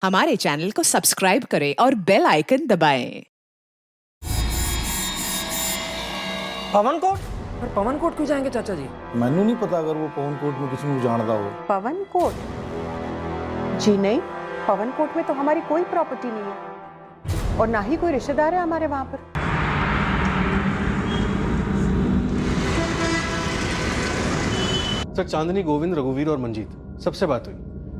हमारे चैनल को सब्सक्राइब करें और बेल आइकन दबाएं। पवन कोट? पर पवन कोट क्यों जाएंगे चाचा जी? मैनू नहीं पता अगर वो पवन कोट में किसी को जानता हो। पवन कोट? जी नहीं, पवन कोट में तो हमारी कोई प्रॉपर्टी नहीं है और ना ही कोई रिश्तेदार है हमारे वहां पर। सर, चांदनी, गोविंद, रघुवीर और मंजीत सबसे बात हुई।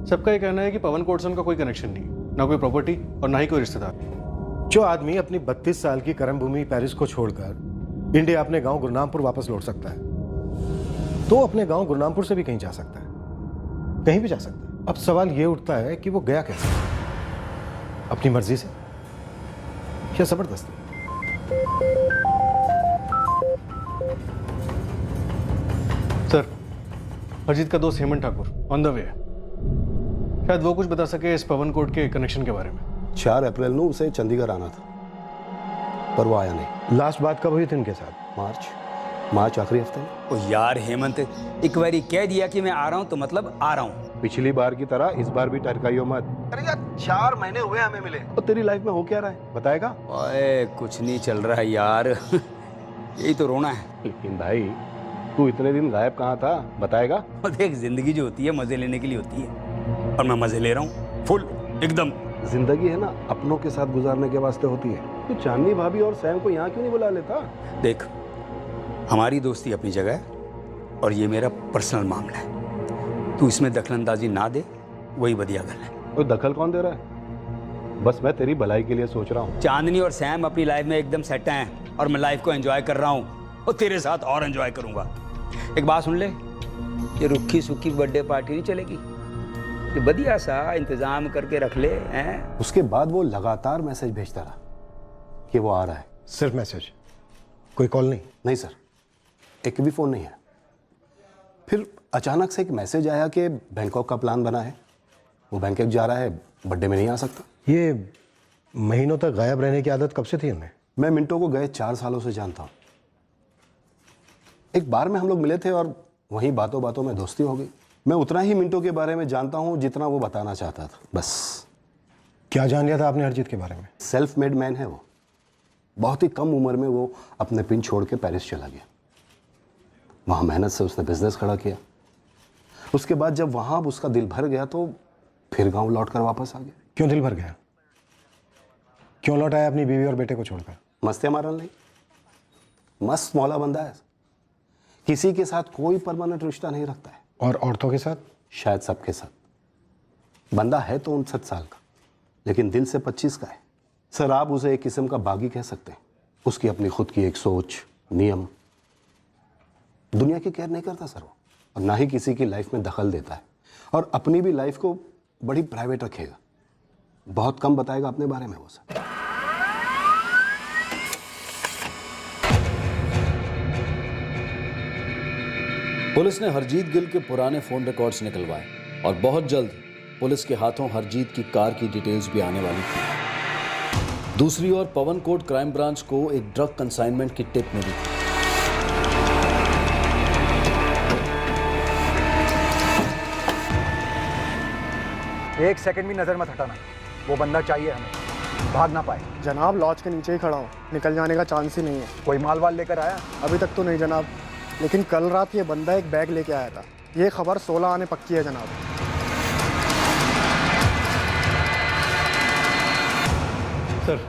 सबका ये कहना है कि पवन कोट से उनका कोई कनेक्शन नहीं, ना कोई प्रॉपर्टी और ना ही कोई रिश्तेदार। जो आदमी अपनी 32 साल की कर्म भूमि पेरिस को छोड़कर इंडिया अपने गांव गुरनामपुर वापस लौट सकता है, तो अपने गांव गुरनामपुर से भी कहीं जा सकता है, कहीं भी जा सकता है। अब सवाल यह उठता है कि वो गया कैसे? अपनी मर्जी से या जबरदस्ती? सर, अजीत का दोस्त Hemant Thakur on the way है। शायद वो कुछ बता सके इस पवन कोट के कनेक्शन के बारे में। 4 अप्रैल को उसे चंडीगढ़ आना था, पर वो आया नहीं। लास्ट बात कब हुई थी उनके साथ? मार्च आखिरी हफ्ते में। ओ यार हेमंत, एक बारी कह दिया कि मैं आ रहा हूँ तो मतलब आ रहा हूँ। पिछली बार की तरह इस बार भी टरकाइयो मत। अरे यार 4 महीने हुए हमें मिले। तो तेरी लाइफ में हो क्या रहा है बताएगा? ओए कुछ नहीं चल रहा है यार यही तो रोना है। लेकिन भाई तू इतने दिन गायब कहाँ था, बताएगा? और देख, जिंदगी जो होती है मजे लेने के लिए होती है, और मैं मजे ले रहा हूँ फुल एकदम। जिंदगी है ना, अपनों के साथ गुजारने के वास्ते होती है। तू चांदनी भाभी और सैम को यहाँ क्यों नहीं बुला लेता? देख, हमारी दोस्ती अपनी जगह है और ये मेरा पर्सनल मामला है। तू इसमें दखलंदाजी ना दे, वही बढ़िया गल है। तो दखल कौन दे रहा है? बस मैं तेरी भलाई के लिए सोच रहा हूँ। चांदनी और सैम अपनी लाइफ में एकदम सेट हैं और मैं लाइफ को एंजॉय कर रहा हूँ और तेरे साथ और एंजॉय करूंगा। एक बात सुन ले, ये रुक्खी सुक्खी बर्थडे पार्टी नहीं चलेगी। ये बढ़िया सा इंतजाम करके रख ले हैं। उसके बाद वो लगातार मैसेज भेजता रहा कि वो आ रहा है। सिर्फ मैसेज, कोई कॉल नहीं? नहीं सर, एक भी फोन नहीं है। फिर अचानक से एक मैसेज आया कि बैंकॉक का प्लान बना है, वो बैंकॉक जा रहा है, बर्थडे में नहीं आ सकता। ये महीनों तक गायब रहने की आदत कब से थी इनमें? मैं मिंटो को गए 4 सालों से जानता हूँ। एक बार में हम लोग मिले थे और वहीं बातों बातों में दोस्ती हो गई। मैं उतना ही मिंटो के बारे में जानता हूँ जितना वो बताना चाहता था, बस। क्या जान लिया था आपने हरजीत के बारे में? सेल्फ मेड मैन है वो। बहुत ही कम उम्र में वो अपने पिन छोड़ के पेरिस चला गया। वहाँ मेहनत से उसने बिजनेस खड़ा किया। उसके बाद जब वहाँ उसका दिल भर गया तो फिर गाँव लौट कर वापस आ गया। क्यों दिल भर गया? क्यों लौट आया अपनी बीवी और बेटे को छोड़कर? मस्त है हमारा, नहीं मस्त मौला बंदा है। किसी के साथ कोई परमानेंट रिश्ता नहीं रखता है। और औरतों के साथ? शायद सबके साथ। बंदा है तो 59 साल का, लेकिन दिल से 25 का है। सर, आप उसे एक किस्म का बागी कह सकते हैं। उसकी अपनी खुद की एक सोच, नियम। दुनिया की केयर नहीं करता सर वो, और ना ही किसी की लाइफ में दखल देता है, और अपनी भी लाइफ को बड़ी प्राइवेट रखेगा। बहुत कम बताएगा अपने बारे में वो सर। पुलिस ने हरजीत गिल के पुराने फोन रिकॉर्ड्स निकलवाए और बहुत जल्द पुलिस के हाथों हरजीत की कार की डिटेल्स भी आने वाली थी। दूसरी ओर पवन कोट क्राइम ब्रांच को एक ड्रग कंसाइनमेंट की टिप मिली थी। एक सेकंड भी नजर मत हटाना, वो बंदा चाहिए हमें, भाग ना पाए। जनाब, लॉज के नीचे ही खड़ा हूँ, निकल जाने का चांस ही नहीं है। कोई माल वाल लेकर आया? अभी तक तो नहीं जनाब, लेकिन कल रात ये बंदा एक बैग लेके आया था। ये खबर 16 आने पक्की है जनाब। सर,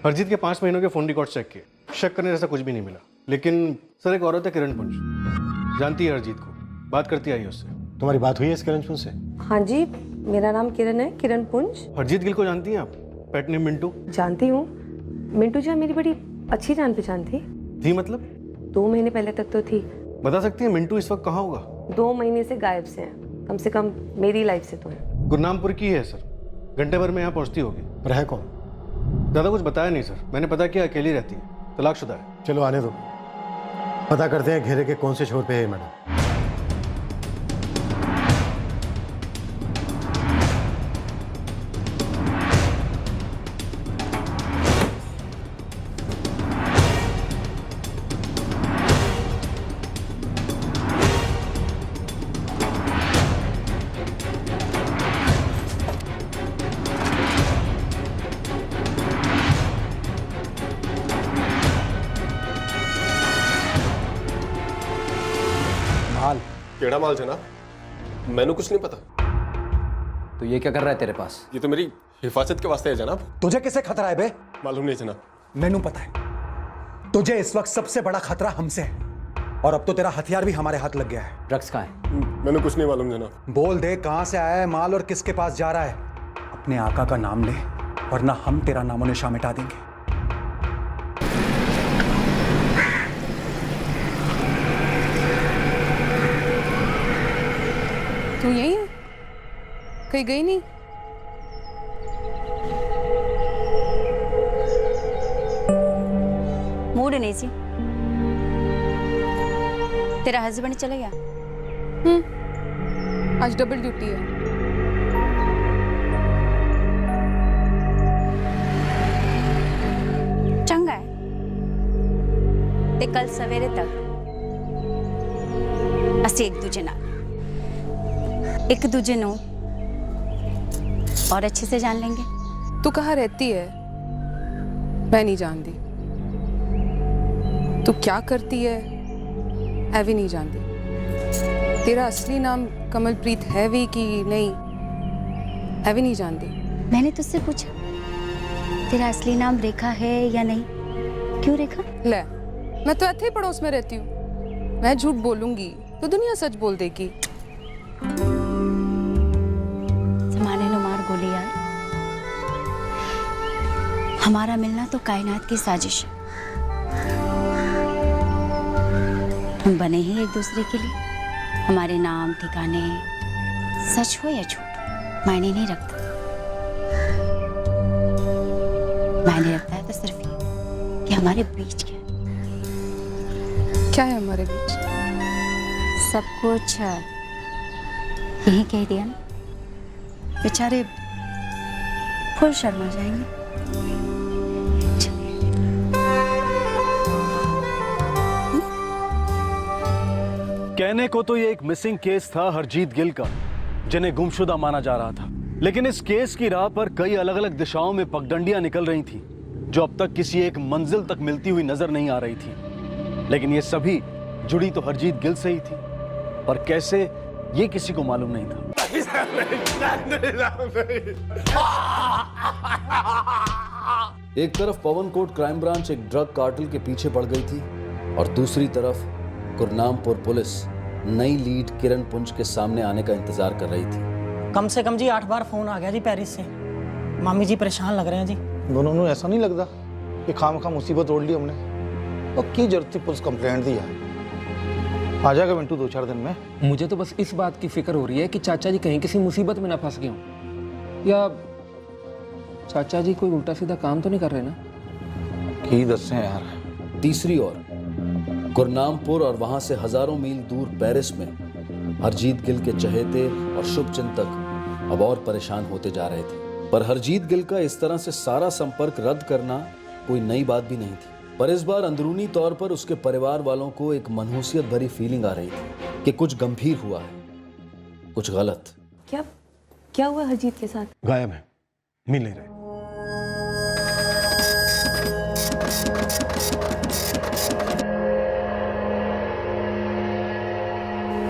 हरजीत के 5 महीनों के फोन रिकॉर्ड चेक किए, शक करने जैसा कुछ भी नहीं मिला। लेकिन सर, एक औरत है किरण पुंज, जानती है हरजीत को, बात करती आई उससे। तुम्हारी बात हुई है इस किरण पुंज से? हाँ जी, मेरा नाम किरण है, किरण पुंज। हरजीत गिल को जानती हैं आप? Pet name Mintu. जानती हूँ। मिंटू जी मेरी बड़ी अच्छी जान पहचान थी। मतलब 2 महीने पहले तक तो थी। बता सकती हैं मिंटू इस वक्त कहाँ होगा? 2 महीने से गायब से हैं, कम से कम मेरी लाइफ से तो है। गुरनामपुर की है सर, घंटे भर में यहाँ पहुँचती होगी। पर है कौन? ज़्यादा कुछ बताया नहीं सर, मैंने पता किया अकेली रहती है, तलाकशुदा है। चलो आने दो, पता करते हैं घेरे के कौन से छोर पे है मैडम। केड़ा माल जनाब, मैंने कुछ नहीं पता। तो ये क्या कर रहा है तेरे पास? ये तो मेरी हिफाजत के वास्ते है जनाब। तुझे किससे खतरा है बे? मालूम नहीं जनाब। मैनू पता है तुझे इस वक्त सबसे बड़ा खतरा हमसे है, और अब तो तेरा हथियार भी हमारे हाथ लग गया है। ड्रग्स कहाँ है? मैंने कुछ नहीं मालूम जनाब। बोल दे कहां से आया है माल और किसके पास जा रहा है। अपने आका का नाम ले, वरना हम तेरा नामो निशान मिटा देंगे। तू यही है? कहीं गई नहीं? मूड नहीं सी। तेरा हस्बैंड चले गया? आज डबल ड्यूटी है। चंगा है ते कल सवेरे तक असी एक दूजे नु और अच्छे से जान लेंगे। तू कहाँ रहती है? मैं नहीं जानती। तू क्या करती है? मैं भी नहीं जानती। तेरा असली नाम कमलप्रीत है भी कि नहीं, मैं भी नहीं जानती। मैंने तुझसे पूछा तेरा असली नाम रेखा है या नहीं। क्यों रेखा? ले, मैं तो ऐसे ही पड़ोस में रहती हूँ। मैं झूठ बोलूंगी तो दुनिया सच बोल देगी। जमाने नो मार गोली यार। हमारा मिलना तो कायनात की साजिश है। हम बने ही एक दूसरे के लिए। हमारे नाम ठिकाने सच हो या झूठ मायने नहीं रखता। मायने रखता है तो सिर्फ ये कि हमारे बीच क्या है। क्या है हमारे बीच? सब कुछ यही कह दिया ना। बेचारे फुल शर्मा जाएंगे। कहने को तो ये एक मिसिंग केस था हरजीत गिल का, जिन्हें गुमशुदा माना जा रहा था। लेकिन इस केस की राह पर कई अलग अलग दिशाओं में पगडंडियां निकल रही थी, जो अब तक किसी एक मंजिल तक मिलती हुई नजर नहीं आ रही थी। लेकिन ये सभी जुड़ी तो हरजीत गिल से ही थी, पर कैसे ये किसी को मालूम नहीं था। एक तरफ पवन कोट क्राइम ब्रांच एक ड्रग कार्टेल के पीछे पड़ गई थी, और दूसरी तरफ गुरनामपुर पुलिस नई लीड किरण पुंज के सामने आने का इंतजार कर रही थी। कम से कम जी 8 बार फोन आ गया जी पेरिस से। मामी जी परेशान लग रहे हैं जी। दोनों ने ऐसा नहीं लगता कि खाम मुसीबत ओढ़ ली हमने? और की जरूरत थी पुलिस कंप्लेंट दी है? आ जाएगा मिंटू 2-4 दिन में। मुझे तो बस इस बात की फिक्र हो रही है कि चाचा जी कहीं किसी मुसीबत में ना फंस गए हों, या चाचा जी कोई उल्टा सीधा काम तो नहीं कर रहे ना? की दसें यार। तीसरी ओर गुरनामपुर और वहां से हजारों मील दूर पेरिस में हरजीत गिल के चहेते और शुभचिंतक अब और परेशान होते जा रहे थे। पर हरजीत गिल का इस तरह से सारा संपर्क रद्द करना कोई नई बात भी नहीं थी। पर इस बार अंदरूनी तौर पर उसके परिवार वालों को एक मनहूसियत भरी फीलिंग आ रही थी कि कुछ गंभीर हुआ है, कुछ गलत। क्या हुआ हरजीत के साथ? गायब है, मिल नहीं रहे।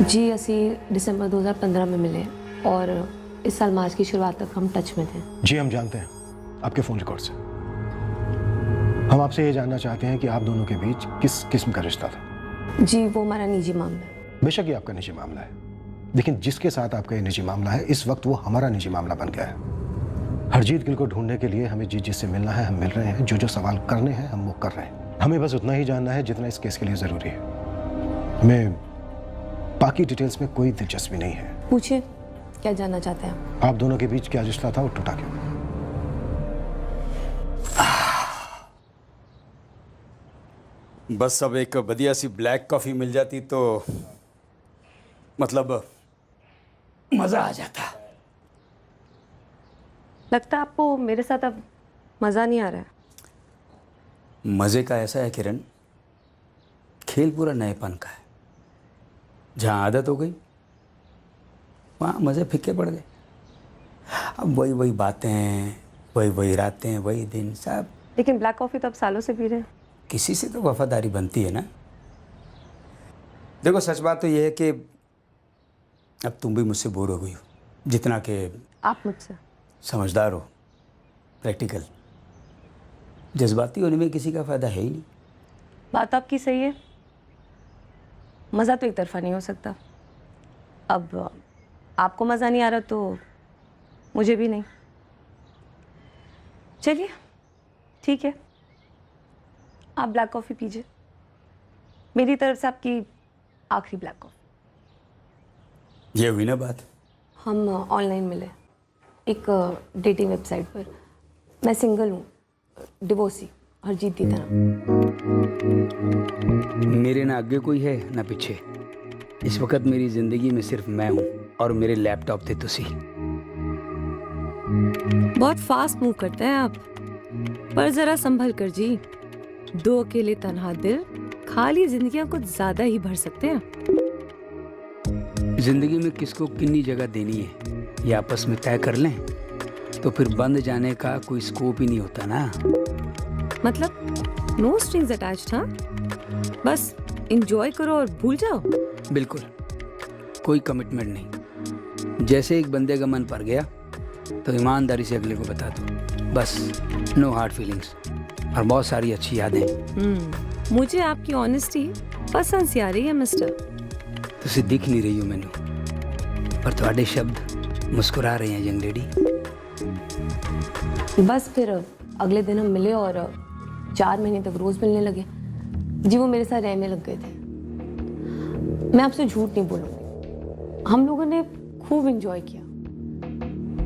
जी असी दिसंबर 2015 में मिले और इस साल मार्च की शुरुआत तक हम टच में थे। जी हम जानते हैं आपके फोन रिकॉर्ड से। हम आपसे ये जानना चाहते हैं कि आप दोनों के बीच किस किस्म का रिश्ता था। जी वो हमारा निजी मामला है। बेशक ये आपका निजी मामला है, लेकिन जिसके साथ आपका ये निजी मामला है इस वक्त वो हमारा निजी मामला बन गया है। हरजीत गिल को ढूंढने के लिए हमें जिससे मिलना है हम मिल रहे हैं, जो सवाल करने हैं हम वो कर रहे हैं। हमें बस उतना ही जानना है जितना इस केस के लिए जरूरी है। हमें बाकी डिटेल्स में कोई दिलचस्पी नहीं है। पूछिए क्या जानना चाहते हैं आप दोनों के बीच क्या रिश्ता था और टूटा क्यों? बस अब एक बढ़िया सी ब्लैक कॉफ़ी मिल जाती तो मतलब मज़ा आ जाता। लगता है आपको मेरे साथ अब मज़ा नहीं आ रहा है। मज़े का ऐसा है किरण, खेल पूरा नएपन का है। जहाँ आदत हो गई वहाँ मज़े फीके पड़ गए। अब वही वही बातें, वही वही रातें, वही दिन सब। लेकिन ब्लैक कॉफ़ी तो अब सालों से पी रहे हैं। किसी से तो वफादारी बनती है ना। देखो सच बात तो यह है कि अब तुम भी मुझसे बोर हो गई हो, जितना कि आप मुझसे समझदार हो, प्रैक्टिकल। जज्बाती होने में किसी का फ़ायदा है ही नहीं। बात आपकी सही है, मज़ा तो एक तरफा नहीं हो सकता। अब आपको मज़ा नहीं आ रहा तो मुझे भी नहीं। चलिए ठीक है, आप ब्लैक कॉफ़ी पीजिए, मेरी तरफ से आपकी आखिरी ब्लैक कॉफ़ी। ये हुई ना बात। हम ऑनलाइन मिले एक डेटिंग वेबसाइट पर। मैं सिंगल हूँ, डिवोर्सी, हरजीत की तरह। मेरे ना आगे कोई है ना पीछे। इस वक्त मेरी ज़िंदगी में सिर्फ मैं हूँ और मेरे लैपटॉप थे तुसी। बहुत फास्ट मूव करते हैं आप, पर ज़रा संभल कर जी। दो अकेले तन्हा दिल खाली जिंदगियां कुछ ज़्यादा ही भर सकते हैं। ज़िंदगी में किसको कितनी जगह देनी है ये आपस में तय कर लें, तो फिर बंद जाने का कोई स्कोप ही नहीं होता ना। मतलब नो स्ट्रिंग्स अटैच्ड, हाँ? बस एंजॉय करो और भूल जाओ। बिल्कुल, कोई कमिटमेंट नहीं। जैसे एक बंदे का मन पड़ गया तो ईमानदारी से अगले को बता दो, बस। नो हार्ड फीलिंग्स और बहुत सारी अच्छी यादें। मुझे आपकी ऑनेस्टी पसंद सी आ रही है मिस्टर। तुसी दिख नहीं रही हो मैनू, पर थोड़े शब्द मुस्कुरा रहे हैं यंग लेडी। बस फिर अगले दिन हम मिले और 4 महीने तक रोज मिलने लगे। जी वो मेरे साथ रहने लग गए थे। मैं आपसे झूठ नहीं बोलूँगी, हम लोगों ने खूब एंजॉय किया।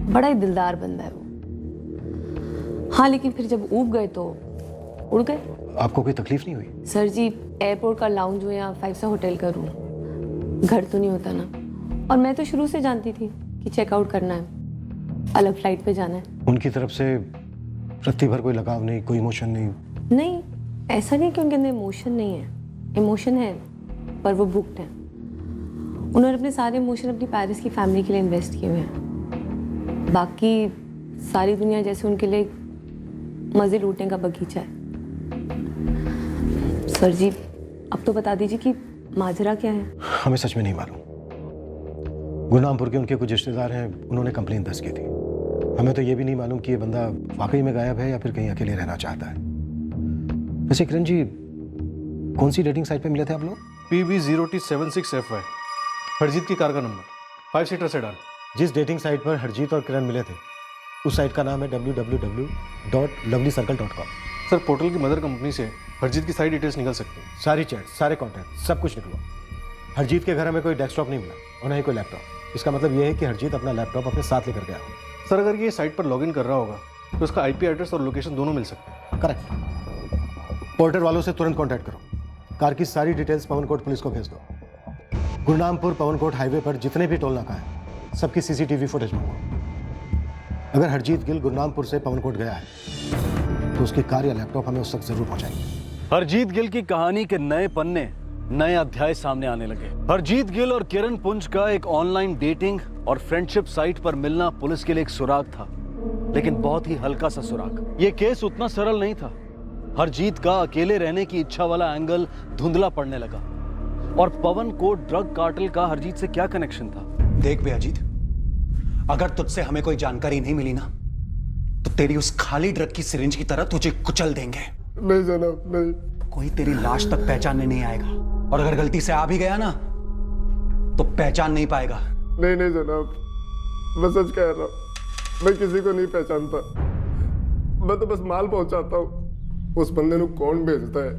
बड़ा ही दिलदार बंदा है वो। हाँ लेकिन फिर जब ऊब गए तो उड़ गए। आपको कोई तकलीफ नहीं हुई? सर जी, एयरपोर्ट का लाउंज हो या 5 स्टार होटल का रूम, घर तो नहीं होता ना। और मैं तो शुरू से जानती थी कि चेकआउट करना है, अलग फ्लाइट पे जाना है। उनकी तरफ से रत्ती भर कोई लगाव नहीं, कोई इमोशन नहीं? नहीं, ऐसा नहीं कि उनके अंदर इमोशन नहीं है। इमोशन है, पर वो बुक्ड है। उन्होंने अपने सारे इमोशन अपनी पेरिस की फैमिली के लिए इन्वेस्ट किए हुए हैं। बाकी सारी दुनिया जैसे उनके लिए मज़े लूटने का बगीचा है। सर जी, अब तो बता दीजिए कि माजरा क्या है? हमें सच में नहीं मालूम। गुरनामपुर के उनके कुछ रिश्तेदार हैं, उन्होंने कंप्लेन दर्ज की थी। हमें तो ये भी नहीं मालूम कि ये बंदा वाकई में गायब है या फिर कहीं अकेले रहना चाहता है। वैसे किरण जी, कौन सी डेटिंग साइट पे मिले थे आप लोग? PB0T76FY, हरजीत की कार का नंबर, 5 सीटर सेडान। जिस डेटिंग साइट पर हरजीत और किरण मिले थे, उस साइट का नाम है www.lovelycircle.com। सर, पोर्टल की मदर कंपनी से हरजीत की सारी डिटेल्स निकल सकती हैं। सारी चैट, सारे कॉन्टैक्ट, सब कुछ निकलवा। हरजीत के घर हमें कोई डेस्कटॉप नहीं मिला और ना ही कोई लैपटॉप। इसका मतलब ये है कि हरजीत अपना लैपटॉप अपने साथ लेकर गया हो। सर, अगर ये साइट पर लॉगिन कर रहा होगा तो उसका IP एड्रेस और लोकेशन दोनों मिल सकते हैं। करेक्ट। पोर्टर वालों से तुरंत कांटेक्ट करो। कार की सारी डिटेल्स पवनकोट पुलिस को भेज दो। गुरनामपुर पवनकोट हाईवे पर जितने भी टोल नाका है, सबकी CCTV फुटेज मंगवाओ। अगर हरजीत गिल गुरनामपुर से पवनकोट गया है तो उसकी कार या लैपटॉप हमें उस तक जरूर पहुंचाएंगे। हरजीत गिल की कहानी के नए पन्ने, नए अध्याय सामने आने लगे। हरजीत गिल और किरण पुंज का एक ऑनलाइन डेटिंग और फ्रेंडशिप साइट पर मिलना पुलिस के लिए एक सुराग था, लेकिन बहुत ही हल्का सा सुराग। ये केस उतना सरल नहीं था। हरजीत का अकेले रहने की इच्छा वाला एंगल धुंधला पड़ने लगा। और पवन को ड्रग कार्टेल का हरजीत से क्या कनेक्शन था? देख बे अजीत, अगर तुझसे हमें कोई जानकारी नहीं मिली ना, तो तेरी उस खाली ड्रग की सिरिंज की तरह तुझे कुचल देंगे। नहीं जनाब, नहीं। कोई तेरी लाश तक पहचानने नहीं आएगा, और अगर गलती से आ भी गया ना, तो पहचान नहीं पाएगा। नहीं नहीं जनाब, मैं सच कह रहा हूँ, मैं किसी को नहीं पहचानता। मैं तो बस माल पहुंचाता हूँ। उस बंदे को कौन भेजता है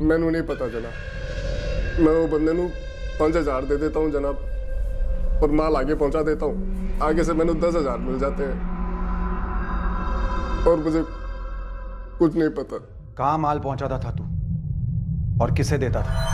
मैनू नहीं पता चला। मैं वो बंदे को 5,000 दे देता हूँ जनाब, और माल आगे पहुंचा देता हूँ। आगे से मैंने 10,000 मिल जाते हैं, और मुझे कुछ नहीं पता। कहाँ माल पहुंचाता था तू, और किसे देता था?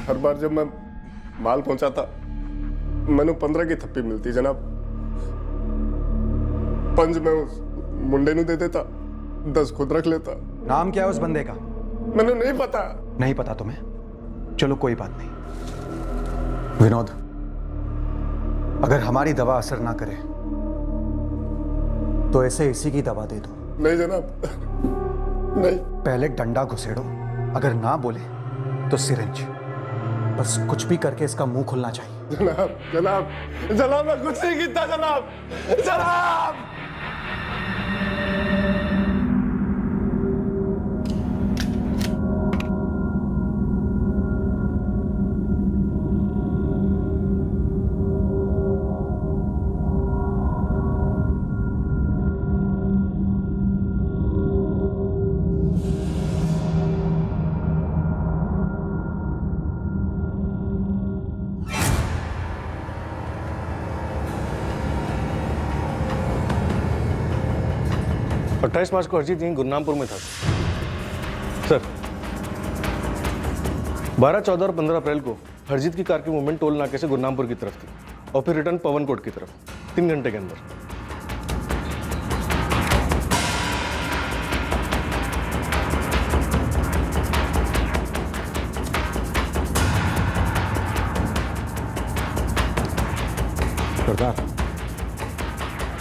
हर बार जब मैं माल पहुंचाता, मैंने 15 की थप्पी मिलती जनाब। 5 मैं उस मुंडे नू दे देता, 10 खुद रख लेता। नाम क्या है उस बंदे का? मैंने नहीं पता। नहीं पता तुम्हें? चलो कोई बात नहीं। विनोद, अगर हमारी दवा असर ना करे तो ऐसे इसी की दवा दे दो। नहीं जनाब, नहीं। पहले डंडा घुसेड़ो, अगर ना बोले तो सिरिंज। बस कुछ भी करके इसका मुंह खुलना चाहिए। जनाब जनाब जनाब, मैं कुछ नहीं कीता जनाब। जनाब अट्ठाईस मार्च को हरजीत यहीं गुरनामपुर में था सर। 12, 14 और 15 अप्रैल को हरजीत की कार की मूवमेंट टोल नाके से गुरनामपुर की तरफ थी और फिर रिटर्न पवन कोट की तरफ 3 घंटे के अंदर। सरदार,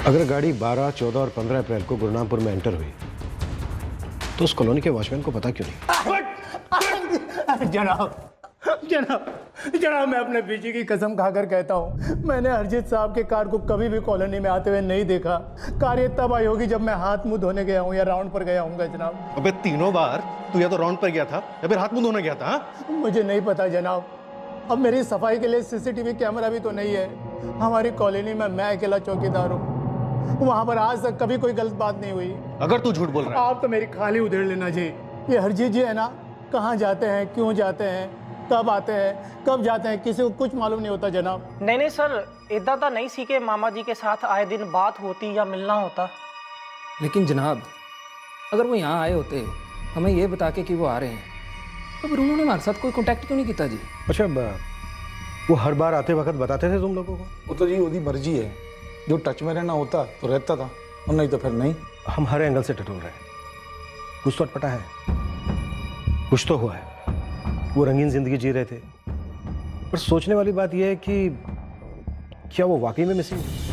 अगर गाड़ी 12, 14 और 15 अप्रैल को गुरनामपुर में एंटर हुई तो उस कॉलोनी के वॉचमैन को पता क्यों नहीं? जनाब मैं अपने पीछे की कसम खाकर कहता हूँ, मैंने हरजीत साहब के कार को कभी भी कॉलोनी में आते हुए नहीं देखा। कार ये तब आई होगी जब मैं हाथ मुंह धोने गया हूँ या राउंड पर गया हूँ जनाब। अबे तीनों बार तू या तो राउंड पर गया था या फिर हाथ मुंह धोने गया था। हाँ? मुझे नहीं पता जनाब। अब मेरी सफाई के लिए सीसीटीवी कैमरा भी तो नहीं है। हमारी कॉलोनी में मैं अकेला चौकीदार हूँ। वहां पर आज तक कभी कोई गलत बात नहीं हुई। अगर तू झूठ बोल रहा है आप तो मेरी खाली उधेड़ लेना जी। ये हरजीत जी है ना, कहाँ जाते हैं, क्यों जाते हैं, कब आते हैं, कब जाते हैं, किसी को कुछ मालूम नहीं होता जनाब। नहीं सर, इतना तो नहीं सी के मामा जी के साथ आए दिन बात होती या मिलना होता। लेकिन जनाब, अगर वो यहाँ आए होते हमें ये बता के कि वो आ रहे हैं, तो फिर उन्होंने हमारे साथ कोई कांटेक्ट क्यों नहीं किया जी? अच्छा, वो हर बार आते वक्त बताते थे तुम लोगों को? वो तो जी उसकी मर्जी है, जो टच में रहना होता तो रहता था और नहीं तो फिर नहीं। हम हर एंगल से टटोल रहे हैं, कुछ तो अटपटा है, कुछ तो हुआ है। वो रंगीन जिंदगी जी रहे थे, पर सोचने वाली बात यह है कि क्या वो वाकई में मिसिंग है?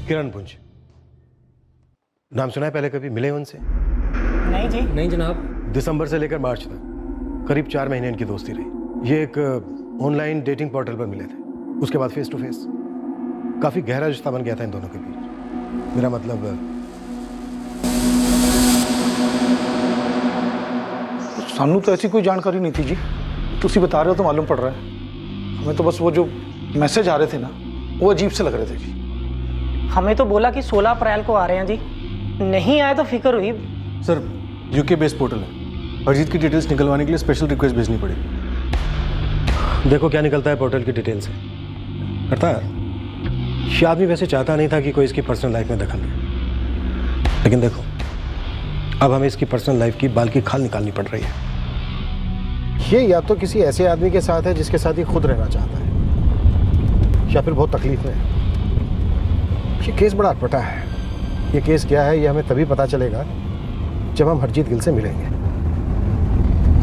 किरण पुंज नाम सुना है? पहले कभी मिले उनसे? नहीं जी। नहीं जनाब। दिसंबर से लेकर मार्च तक करीब 4 महीने इनकी दोस्ती रही। ये एक ऑनलाइन डेटिंग पोर्टल पर मिले थे, उसके बाद फेस टू फेस काफी गहरा रिश्ता बन गया था इन दोनों के बीच। मेरा मतलब सानू तो ऐसी कोई जानकारी नहीं थी जी। तुसी बता रहे हो तो मालूम पड़ रहा है हमें। तो बस वो जो मैसेज आ रहे थे ना, वो अजीब से लग रहे थे जी। हमें तो बोला कि 16 अप्रैल को आ रहे हैं जी, नहीं आए तो फिक्र हुई। सर, यूके बेस्ड पोर्टल है, अरिजीत की डिटेल्स निकलवाने के लिए स्पेशल रिक्वेस्ट भेजनी पड़ेगी। देखो क्या निकलता है पोर्टल की डिटेल से। करता है ये आदमी वैसे चाहता नहीं था कि कोई इसकी पर्सनल लाइफ में दखल दे, लेकिन देखो अब हमें इसकी पर्सनल लाइफ की बाल की खाल निकालनी पड़ रही है। ये या तो किसी ऐसे आदमी के साथ है जिसके साथ ये खुद रहना चाहता है, या फिर बहुत तकलीफ में है। ये केस बड़ा अटपटा है। ये केस क्या है ये हमें तभी पता चलेगा जब हम हरजीत गिल से मिलेंगे।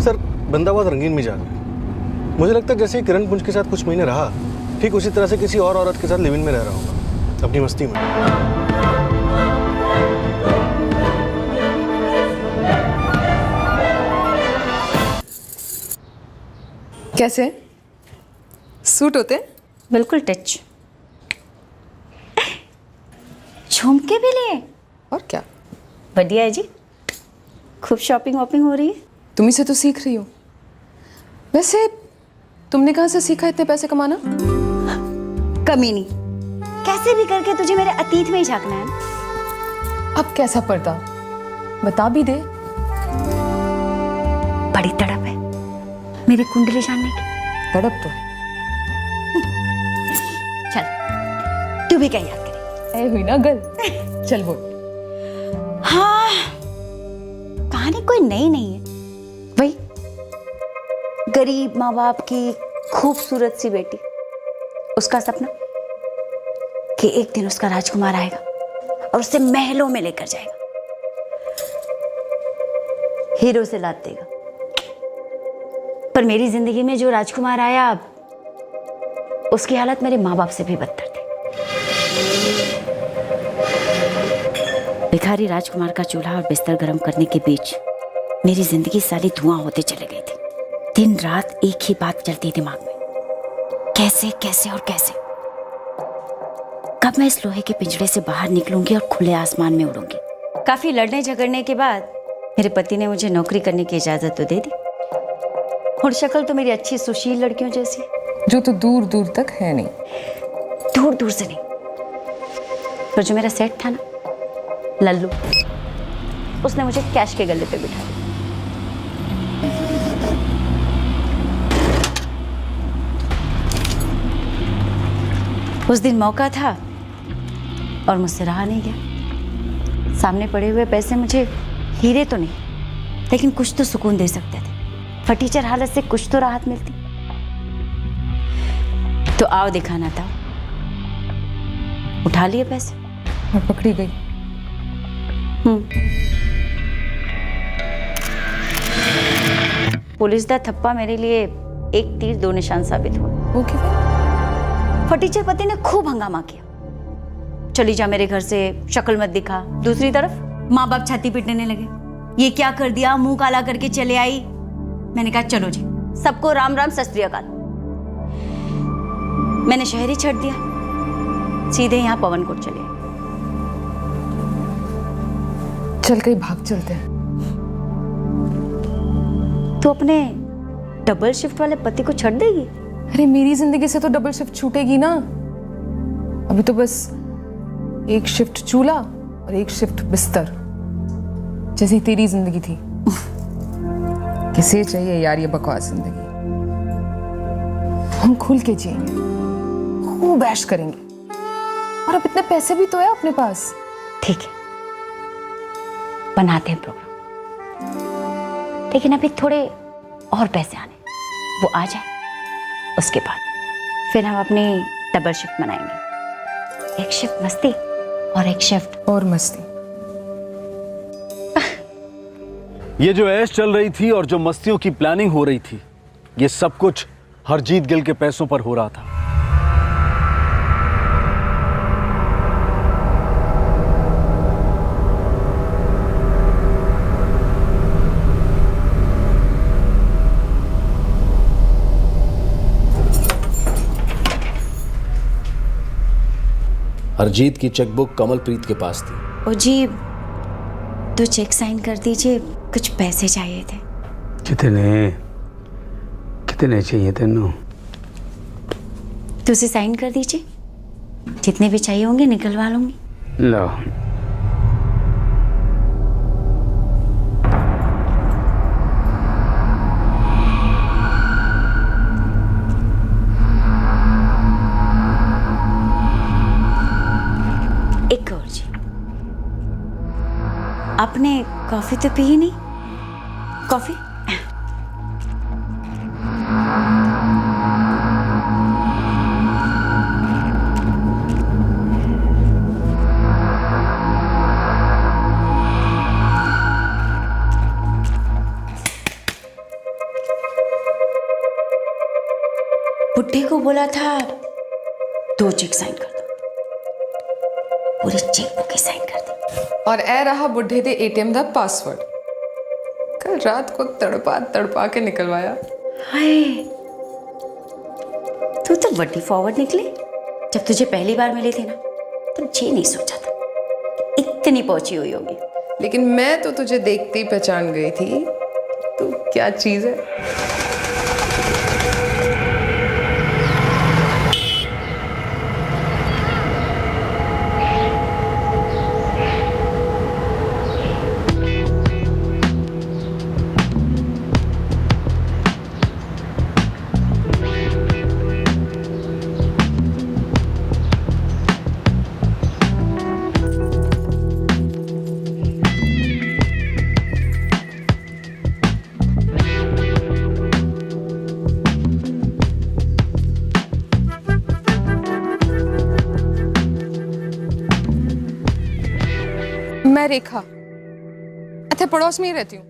सर, बंदा बहुत रंगीन मिजाज है। मुझे लगता है जैसे किरण पुंज के साथ कुछ महीने रहा, ठीक उसी तरह से किसी और औरत के साथ लिव इन में रह रहा होगा अपनी मस्ती में। कैसे सूट होते? बिल्कुल टच। झुमके भी लिए? और क्या, बढ़िया है जी। खूब शॉपिंग वॉपिंग हो रही है। तुम्ही से तो सीख रही हो। वैसे तुमने कहाँ से सीखा इतने पैसे कमाना? कमी नहीं, कैसे भी करके तुझे मेरे अतीत में ही झांकना है। अब कैसा पर्दा बता भी दे। बड़ी तड़प है मेरी कुंडली जानने की। तड़प तो है। चल तू भी क्या याद करे? ऐ हुई ना गल। चल बोल। हाँ, कहानी कोई नई नहीं है, वही गरीब माँ बाप की खूबसूरत सी बेटी, उसका सपना कि एक दिन उसका राजकुमार आएगा और उसे महलों में लेकर जाएगा, हीरो से लाद देगा। पर मेरी जिंदगी में जो राजकुमार आया, उसकी हालत मेरे माँ बाप से भी बदतर थी। भिखारी राजकुमार का चूल्हा और बिस्तर गर्म करने के बीच मेरी जिंदगी सारी धुआं होते चले गई थी। दिन रात एक ही बात चलती दिमाग में, कैसे कैसे और कैसे, कब मैं इस लोहे के पिंजरे से बाहर निकलूंगी और खुले आसमान में उड़ूंगी। काफी लड़ने झगड़ने के बाद मेरे पति ने मुझे नौकरी करने की इजाजत तो दे दी, और शक्ल तो मेरी अच्छी सुशील लड़कियों जैसी, जो तो दूर दूर तक है नहीं। दूर दूर से नहीं, पर जो मेरा सेट था ना, लल्लू, उसने मुझे कैश के गले पे बिठा दिया। उस दिन मौका था और मुझसे रहा नहीं गया। सामने पड़े हुए पैसे मुझे हीरे तो नहीं, लेकिन कुछ तो सुकून दे सकते थे। फटीचर हालत से कुछ तो राहत मिलती। तो आओ दिखाना था, उठा लिए पैसे और पकड़ी गई। पुलिस का थप्पा मेरे लिए एक तीर दो निशान साबित हुआ। ओके। फटीचर पति ने खूब हंगामा किया, चली जा मेरे घर से, शक्ल मत दिखा। दूसरी तरफ माँ बाप छाती पीटने लगे, ये क्या कर दिया, मुंह काला करके चले आई। मैंने कहा चलो जी, सबको राम राम सत श्री अकाल। मैंने शहर ही छोड़ दिया, सीधे यहाँ पवन कोट चले आई। चल कहीं भाग चलते हैं। तू अपने डबल शिफ्ट वाले पति को छोड़ देगी? अरे मेरी जिंदगी से तो डबल शिफ्ट छूटेगी ना। अभी तो बस एक शिफ्ट चूल्हा और एक शिफ्ट बिस्तर, जैसी तेरी जिंदगी थी। किसे चाहिए यार ये बकवास जिंदगी। हम खुल के जिएंगे, खूब ऐश करेंगे, और अब इतने पैसे भी तो है अपने पास। ठीक है, बनाते हैं प्रोग्राम, लेकिन अभी थोड़े और पैसे आने, वो आ जाए, उसके बाद फिर हम अपनी डबल शिफ्ट मनाएंगे। एक शिफ्ट मस्ती और एक शिफ्ट और मस्ती। ये जो ऐश चल रही थी और जो मस्तियों की प्लानिंग हो रही थी, ये सब कुछ हरजीत गिल के पैसों पर हो रहा था। हरजीत की चेकबुक कमलप्रीत के पास थी। ओ जी, तो चेक साइन कर दीजिए, कुछ पैसे चाहिए थे। कितने कितने चाहिए तेनू? तो उसे साइन कर दीजिए, जितने भी चाहिए होंगे निकलवा लूंगी। लो, एक और जी, आपने कॉफी तो पी ही नहीं? कॉफी? बुड्ढे को बोला था 2 चेक साइन कर दो, पूरी चेकबुक ही साइन कर दी। और ए रहा बुढ़े दे एटीएम दा पासवर्ड, कल रात को तड़पा तड़पा के निकलवाया। हाय, तू तो बड़ी फॉरवर्ड निकली। जब तुझे पहली बार मिली थी ना, तब जी नहीं सोचा था कि इतनी पहुंची हुई होगी। लेकिन मैं तो तुझे देखते ही पहचान गई थी, तू क्या चीज है। मैं रेखा, अच्छा पड़ोस में ही रहती हूँ।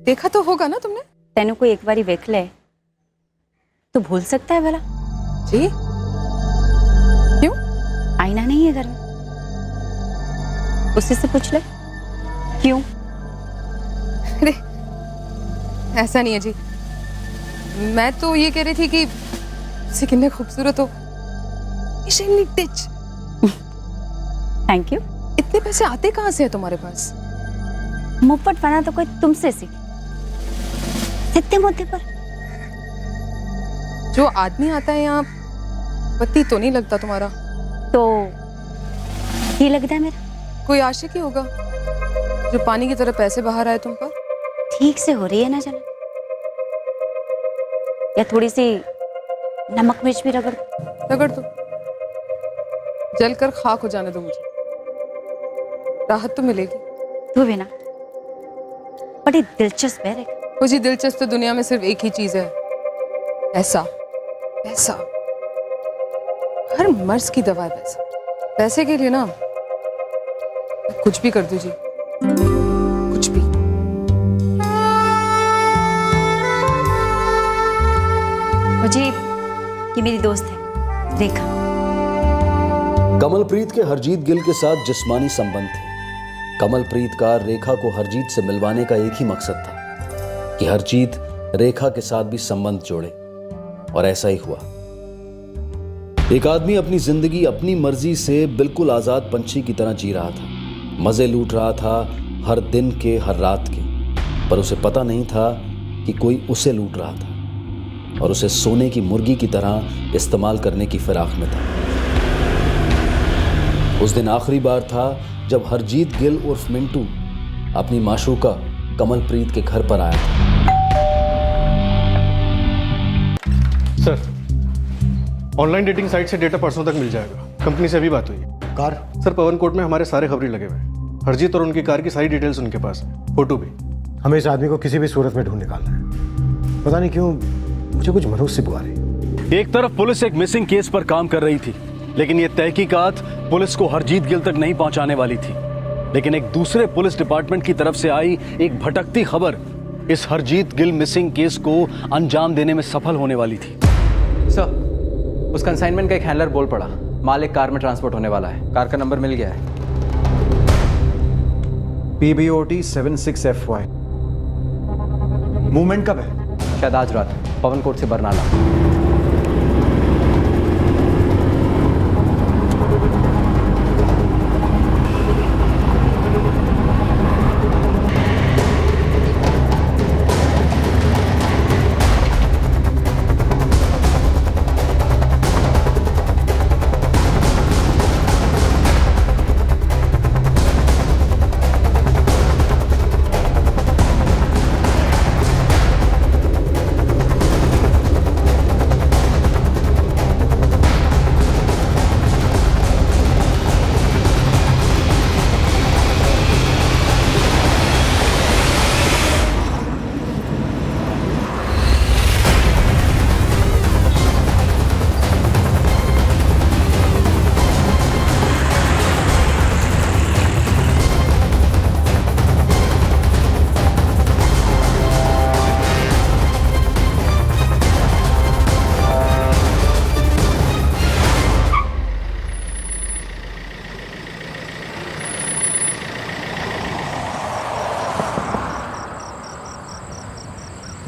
देखा तो होगा ना तुमने? तेनू कोई एक बारी वेख ले तो भूल सकता है भला? जी क्यों? आईना नहीं है घर में, उसी से पूछ ले क्यों। अरे ऐसा नहीं है जी, मैं तो ये कह रही थी कि से कितने खूबसूरत हो। टिच। Thank you. इतने पैसे आते कहाँ से है तुम्हारे पास? मुफ्त बना तो कोई तुमसे सीखे, इतने मुद्दे पर। जो आदमी आता है यहाँ पति तो नहीं लगता तुम्हारा? तो ये लगता है मेरा कोई आशिक ही होगा जो पानी की तरह पैसे बहा रहा है तुम पर। ठीक से हो रही है ना जलन, या थोड़ी सी नमक मिर्च भी रगड़ दो, जलकर खाक हो जाने दो मुझे, राहत तो मिलेगी। तू भी ना बड़ी दिलचस्प है रेखा। मुझे दिलचस्प तो दुनिया में सिर्फ एक ही चीज है, पैसा। पैसा हर मर्ज की दवा है पैसा। पैसे के लिए ना कुछ भी कर दो जी, कुछ भी। मुझे ये मेरी दोस्त है रेखा। कमलप्रीत के हरजीत गिल के साथ जिस्मानी संबंध थे। कमलप्रीत का रेखा को हरजीत से मिलवाने का एक ही मकसद था कि हरजीत रेखा के साथ भी संबंध जोड़े, और ऐसा ही हुआ। एक आदमी अपनी जिंदगी अपनी मर्जी से बिल्कुल आजाद पंछी की तरह जी रहा था, मजे लूट रहा था हर दिन के हर रात के, पर उसे पता नहीं था कि कोई उसे लूट रहा था और उसे सोने की मुर्गी की तरह इस्तेमाल करने की फिराक में था। उस दिन आखिरी बार था जब हरजीत गिल उर्फ मिंटू अपनी माशूका कमलप्रीत के घर पर आया था। सर, ऑनलाइन डेटिंग साइट से डेटा परसों तक मिल जाएगा। कंपनी से अभी बात हुई है। कार? सर, पवन कोर्ट में हमारे सारे खबरी लगे हुए हैं। हरजीत और उनकी कार की सारी डिटेल्स उनके पास है, फोटो भी। हमें इस आदमी को किसी भी सूरत में ढूंढ निकालना है। पता नहीं क्यों मुझे कुछ मनहूस सी बुआ रही। एक तरफ पुलिस एक मिसिंग केस पर काम कर रही थी, लेकिन यह तहकीकात पुलिस को हरजीत गिल तक नहीं पहुंचाने वाली थी। लेकिन एक दूसरे पुलिस डिपार्टमेंट की तरफ से आई एक भटकती खबर इस हरजीत गिल मिसिंग केस को अंजाम देने में सफल होने वाली थी। सर, उस कंसाइनमेंट का एक हैंडलर बोल पड़ा, माल एक कार में ट्रांसपोर्ट होने वाला है। कार का नंबर मिल गया है, PBOT 76FY। मूवमेंट कब है? शायद आज रात, पवन कोर्ट से बरनाला।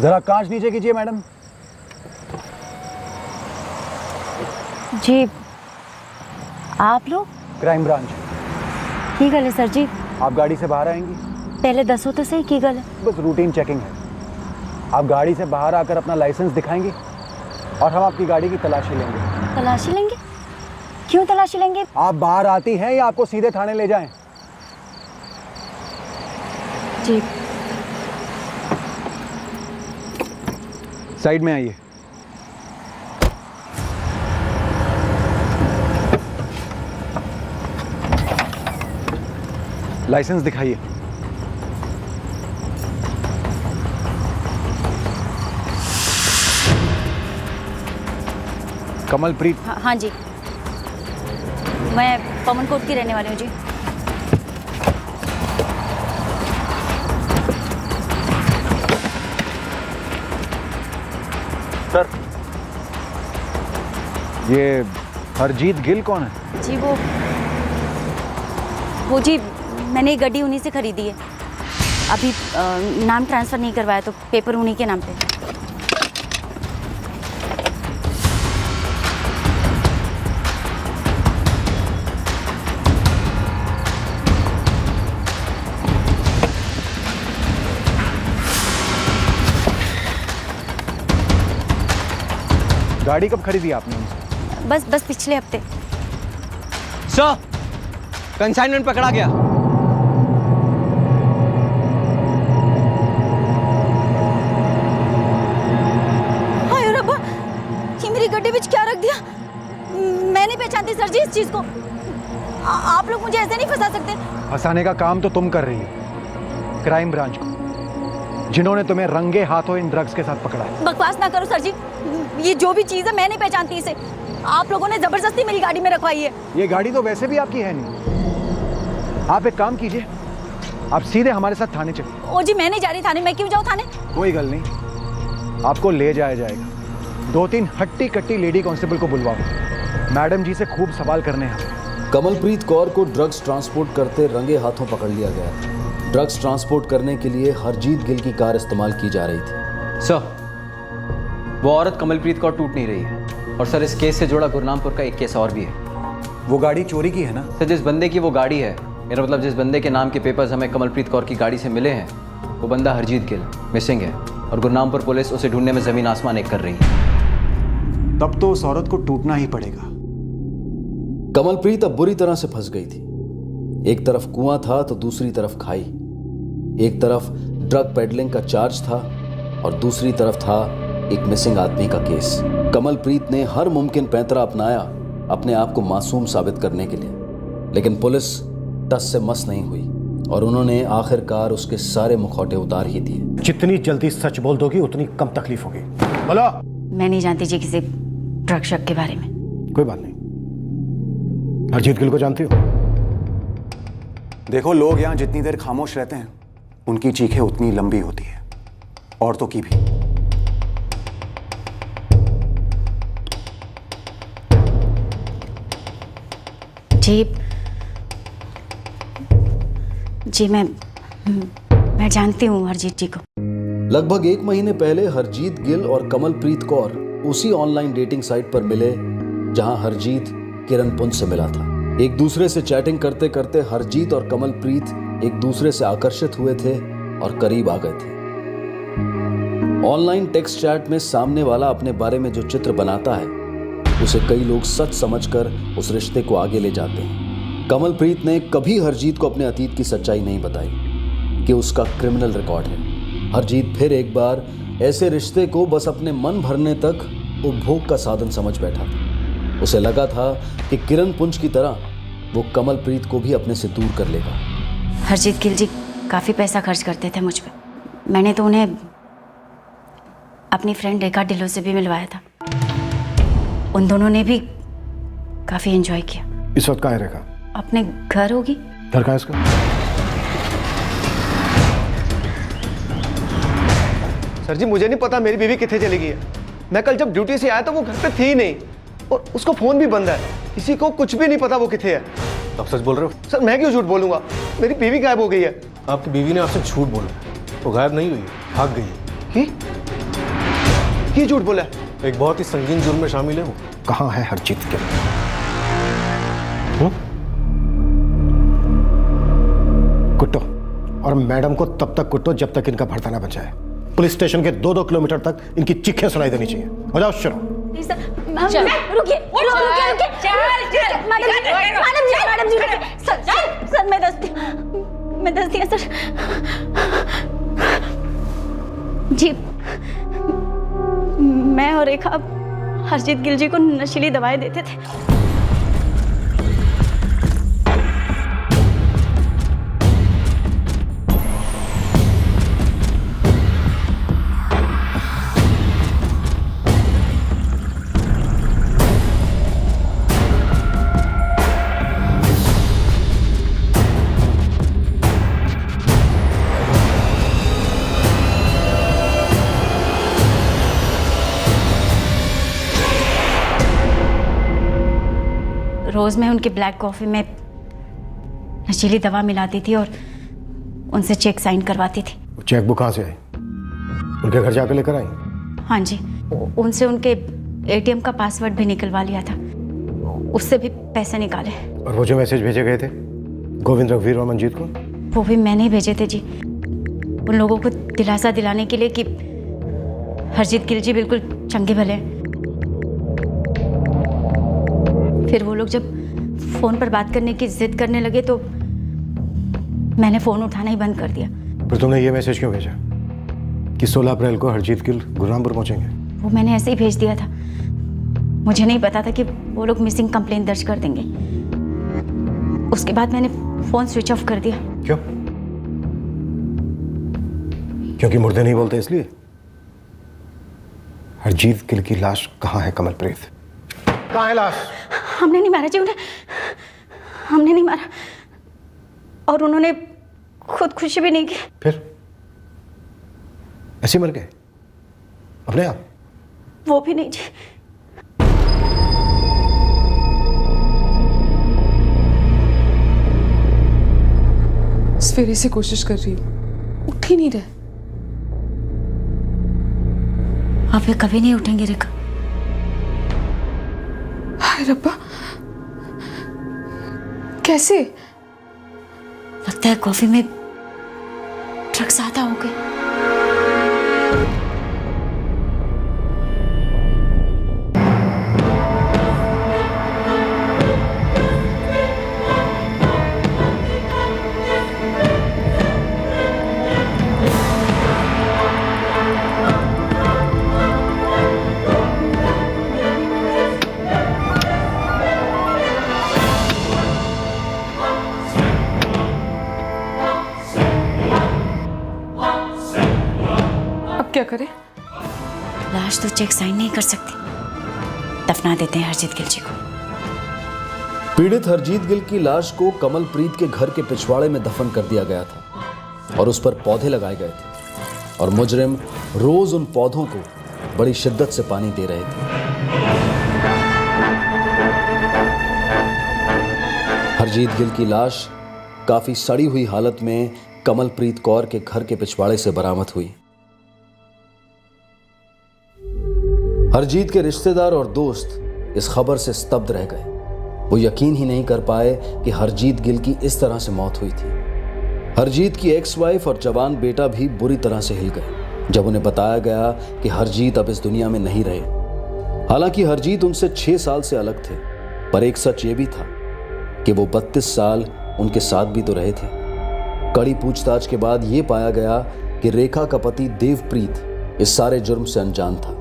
जरा कांच नीचे कीजिए मैडम। जी आप लोग? Crime branch. की गल है सर जी? आप गाड़ी से बाहर आएंगी? पहले दसो तो सही की गल है। बस रूटीन चेकिंग है। आप गाड़ी से बाहर आकर अपना लाइसेंस दिखाएंगी और हम आपकी गाड़ी की तलाशी लेंगे। तलाशी लेंगे? क्यों तलाशी लेंगे? आप बाहर आती हैं या आपको सीधे थाने ले जाएं? जी साइड में आइए। लाइसेंस दिखाइए। कमलप्रीत? हाँ जी, मैं पवन कोट की रहने वाली हूँ जी। सर, ये हरजीत गिल कौन है? जी वो जी मैंने गाड़ी उन्हीं से खरीदी है। अभी नाम ट्रांसफ़र नहीं करवाया तो पेपर उन्हीं के नाम पे। गाड़ी कब खरीदी आपने उनसे? बस पिछले हफ्ते। सर, कंसाइनमेंट पकड़ा गया। हाय रब्बा, ये मेरी गड्ढे में क्या रख दिया? मैं नहीं पहचानती सर जी इस चीज को। आप लोग मुझे ऐसे नहीं फंसा सकते। फंसाने का काम तो तुम कर रही हो, क्राइम ब्रांच को, जिन्होंने तुम्हें रंगे हाथों इन ड्रग्स के साथ पकड़ा है। बकवास ना करो सर जी, ये जो भी चीज है मैं नहीं पहचानती इसे। आप लोगों ने जबरदस्ती मेरी गाड़ी में रखवाई है। ये गाड़ी तो वैसे भी आपकी है नहीं। आप एक काम कीजिए, आप सीधे हमारे साथ थाने चलिए। ओ जी मैं नहीं जा रही थाने। मैं क्यों जाऊँ थाने? कोई गल नहीं, आपको ले जाया जाएगा। 2-3 हट्टी कट्टी लेडी कांस्टेबल को बुलवाओ, मैडम जी से खूब सवाल करने हैं। कमलप्रीत कौर को ड्रग्स ट्रांसपोर्ट करते रंगे हाथों पकड़ लिया गया। ड्रग्स ट्रांसपोर्ट करने के लिए हरजीत गिल की कार इस्तेमाल की जा रही थी। सर, वो औरत कमलप्रीत कौर टूट नहीं रही है। और सर, इस केस से जुड़ा गुरनामपुर का एक केस और भी है। वो गाड़ी चोरी की है ना? सर, जिस बंदे की वो गाड़ी है, मेरा मतलब जिस बंदे के नाम के पेपर्स हमें कमलप्रीत कौर की गाड़ी से मिले हैं, वो बंदा हरजीत गिल मिसिंग है। और गुरनामपुर पुलिस उसे ढूंढने में जमीन आसमान एक कर रही है। तब तो उस औरत को टूटना ही पड़ेगा। कमलप्रीत अब बुरी तरह से फंस गई थी। एक तरफ कुआं था तो दूसरी तरफ खाई। एक तरफ ड्रग पेडलिंग का चार्ज था और दूसरी तरफ था एक मिसिंग आदमी का केस। कमलप्रीत ने हर मुमकिन पैंतरा अपनाया अपने आप को मासूम साबित करने के लिए, लेकिन पुलिस टस से मस नहीं हुई और उन्होंने आखिरकार उसके सारे मुखौटे उतार ही दिए। जितनी जल्दी सच बोल दोगी उतनी कम तकलीफ होगी। बोलो। मैं नहीं जानती जी किसी ड्रग शक के बारे में। कोई बात नहीं। हरजीत गिल को जानती हो? देखो, लोग यहां जितनी देर खामोश रहते हैं उनकी चीखें उतनी लंबी होती है, औरतों की भी। जी मैं जानती हूँ हरजीत जी को। लगभग 1 महीने पहले हरजीत गिल और कमलप्रीत कौर उसी ऑनलाइन डेटिंग साइट पर मिले जहां हरजीत किरण पुंज से मिला था। एक दूसरे से चैटिंग करते करते हरजीत और कमलप्रीत एक दूसरे से आकर्षित हुए थे और करीब आ गए थे। ऑनलाइन टेक्स्ट चैट में सामने वाला अपने बारे में जो चित्र बनाता है उसे कई लोग सच समझकर उस रिश्ते को आगे ले जाते हैं। कमलप्रीत ने कभी हरजीत को अपने अतीत की सच्चाई नहीं बताई कि उसका क्रिमिनल रिकॉर्ड है। हरजीत फिर एक बार ऐसे रिश्ते को बस अपने मन भरने तक उपभोग का साधन समझ बैठा था। उसे लगा था कि किरण पुंज की तरह वो कमलप्रीत को भी अपने से दूर कर लेगा। हरजीत गिल जी काफ़ी पैसा खर्च करते थे मुझ पे। मैंने तो उन्हें अपनी फ्रेंड रेखा ढिल्लों से भी मिलवाया था। उन दोनों ने भी काफ़ी एंजॉय किया। इस वक्त कहाँ है रेखा? अपने घर होगी। घर कहाँ है इसका? सर जी, मुझे नहीं पता मेरी बीवी कितने चली गई है। मैं कल जब ड्यूटी से आया तो वो घर पे थी ही नहीं और उसका फोन भी बंद है। किसी को कुछ भी नहीं पता वो कितने है। आप सच बोल रहे हो? सर, मैं क्यों झूठ बोलूंगा? मेरी बीवी गायब हो गई है। आपकी बीवी ने आपसे झूठ बोला। वो गायब नहीं हुई, भाग गई है। ये झूठ बोला है? एक बहुत ही संगीन जुर्म में शामिल है वो। कहाँ है हरजीत गिल? कुट्टो, और मैडम को तब तक कुट्टो जब तक इनका भड़ता ना बच जाए। पुलिस स्टेशन के 2-2 किलोमीटर तक इनकी चीखें सुनाई देनी चाहिए। हो जाओ शुरू। रुकिए। मैडम जी सर मैं दस्ती है सर जी। मैं और रेखा हरजीत गिल जी को नशीली दवाएं देते थे। रोज़ मैं उनके ब्लैक कॉफ़ी में नशीली दवा मिलाती थी और उनसे चेक साइन करवाती थी। चेक बुक कहाँ से आई? उनके घर जाकर लेकर आई? हाँ जी, उनसे उनके एटीएम का पासवर्ड भी निकलवा लिया था, उससे भी पैसे निकाले। और वो जो मैसेज भेजे गए थे गोविंद, रघुवीर और मंजीत को, वो भी मैंने ही भेजे थे जी, उन लोगों को दिलासा दिलाने के लिए कि हरजीत गिल जी बिल्कुल चंगे भले हैं। फिर वो लोग जब फ़ोन पर बात करने की जिद करने लगे तो मैंने फ़ोन उठाना ही बंद कर दिया। फिर तुमने ये मैसेज क्यों भेजा कि 16 अप्रैल को हरजीत गिल गुरुग्रामपुर पहुंचेंगे? वो मैंने ऐसे ही भेज दिया था, मुझे नहीं पता था कि वो लोग मिसिंग कंप्लेंट दर्ज कर देंगे। उसके बाद मैंने फ़ोन स्विच ऑफ कर दिया। क्यों? क्योंकि मुर्दे नहीं बोलते इसलिए? हरजीत गिल की लाश कहाँ है कमलप्रीत? कहाँ है लाश? हमने नहीं मारा जी उन्हें, हमने नहीं मारा, और उन्होंने खुदकुशी भी नहीं की। फिर ऐसे मर गए अपने आप? वो भी नहीं जी। सवेरे से कोशिश कर रही हूँ, उठ ही नहीं रहे। आप ये कभी नहीं उठेंगे रेखा। हाय रब्बा, कैसे? लगता है कॉफी में ड्रग्स ज़्यादा हो गए। क्या करें? लाश तो चेक साइन नहीं कर सकती, दफना देते हैं हरजीत गिल जी को। पीड़ित हरजीत गिल की लाश को कमलप्रीत के घर के पिछवाड़े में दफन कर दिया गया था और उस पर पौधे लगाए गए थे और मुजरिम रोज उन पौधों को बड़ी शिद्दत से पानी दे रहे थे। हरजीत गिल की लाश काफी सड़ी हुई हालत में कमलप्रीत कौर के घर के पिछवाड़े से बरामद हुई। हरजीत के रिश्तेदार और दोस्त इस खबर से स्तब्ध रह गए। वो यकीन ही नहीं कर पाए कि हरजीत गिल की इस तरह से मौत हुई थी। हरजीत की एक्स वाइफ और जवान बेटा भी बुरी तरह से हिल गए जब उन्हें बताया गया कि हरजीत अब इस दुनिया में नहीं रहे। हालांकि हरजीत उनसे 6 साल से अलग थे, पर एक सच ये भी था कि वो 32 साल उनके साथ भी तो रहे थे। कड़ी पूछताछ के बाद ये पाया गया कि रेखा का पति देवप्रीत इस सारे जुर्म से अनजान था।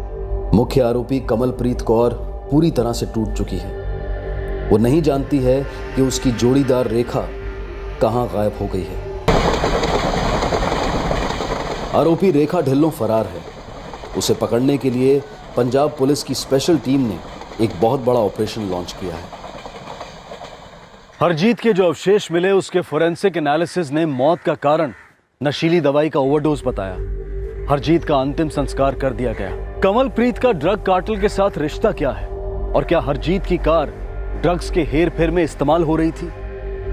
मुख्य आरोपी कमलप्रीत कौर पूरी तरह से टूट चुकी है। वो नहीं जानती है कि उसकी जोड़ीदार रेखा कहां गायब हो गई है। आरोपी रेखा ढिल्लों फरार है। उसे पकड़ने के लिए पंजाब पुलिस की स्पेशल टीम ने एक बहुत बड़ा ऑपरेशन लॉन्च किया है। हरजीत के जो अवशेष मिले उसके फोरेंसिक एनालिसिस ने मौत का कारण नशीली दवाई का ओवरडोज बताया। हरजीत का अंतिम संस्कार कर दिया गया। कमलप्रीत का ड्रग कार्टेल के साथ रिश्ता क्या है और क्या हरजीत की कार ड्रग्स के हेर फेर में इस्तेमाल हो रही थी?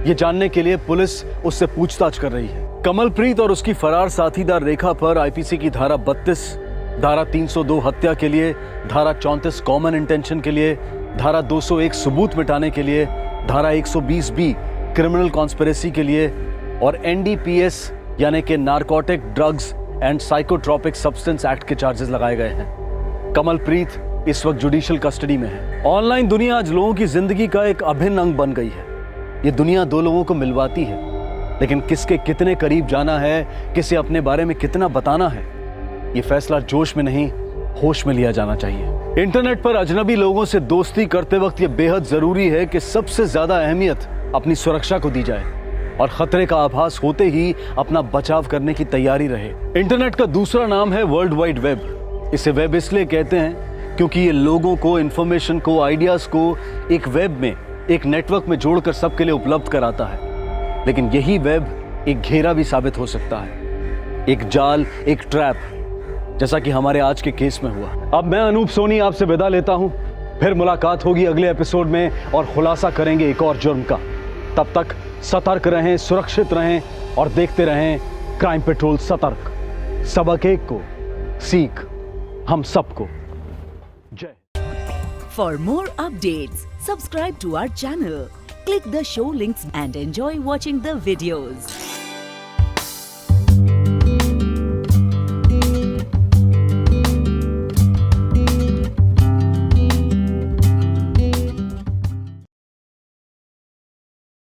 ये जानने के लिए पुलिस उससे पूछताछ कर रही है। कमलप्रीत और उसकी फरार साथीदार रेखा पर आईपीसी की धारा 32, धारा 302 हत्या के लिए, धारा 34 कॉमन इंटेंशन के लिए, धारा 201 सबूत मिटाने के लिए, धारा 120B क्रिमिनल कॉन्स्पिरेसी के लिए और NDPS यानी कि narcotic drugs and psychotropic substance act के चार्जेस लगाए गए हैं। कमलप्रीत इस वक्त जुडिशियल कस्टडी में है। ऑनलाइन दुनिया आज लोगों की जिंदगी का एक अभिन्न अंग बन गई है। ये दुनिया दो लोगों को मिलवाती है, लेकिन किसके कितने करीब जाना है, किसे अपने बारे में कितना बताना है, ये फैसला जोश में नहीं होश में लिया जाना चाहिए। इंटरनेट पर अजनबी लोगों से दोस्ती करते वक्त ये बेहद जरूरी है कि सबसे ज्यादा अहमियत अपनी सुरक्षा को दी जाए और खतरे का आभास होते ही अपना बचाव करने की तैयारी रहे। इंटरनेट का दूसरा नाम है वर्ल्ड वाइड वेब। इसे वेब इसलिए कहते हैं क्योंकि ये लोगों को, इंफॉर्मेशन को, आइडियाज को एक वेब में, एक नेटवर्क में जोड़कर सबके लिए उपलब्ध कराता है। लेकिन यही वेब एक घेरा भी साबित हो सकता है, एक जाल, एक ट्रैप, जैसा कि हमारे आज के केस में हुआ। अब मैं अनूप सोनी आपसे विदा लेता हूं। फिर मुलाकात होगी अगले एपिसोड में और खुलासा करेंगे एक और जुर्म का। तब तक सतर्क रहें, सुरक्षित रहें और देखते रहें क्राइम पेट्रोल सतर्क। सबक एक को, सीख हम सबको। जय। For more updates, subscribe to our channel, click the show links and enjoy watching the videos.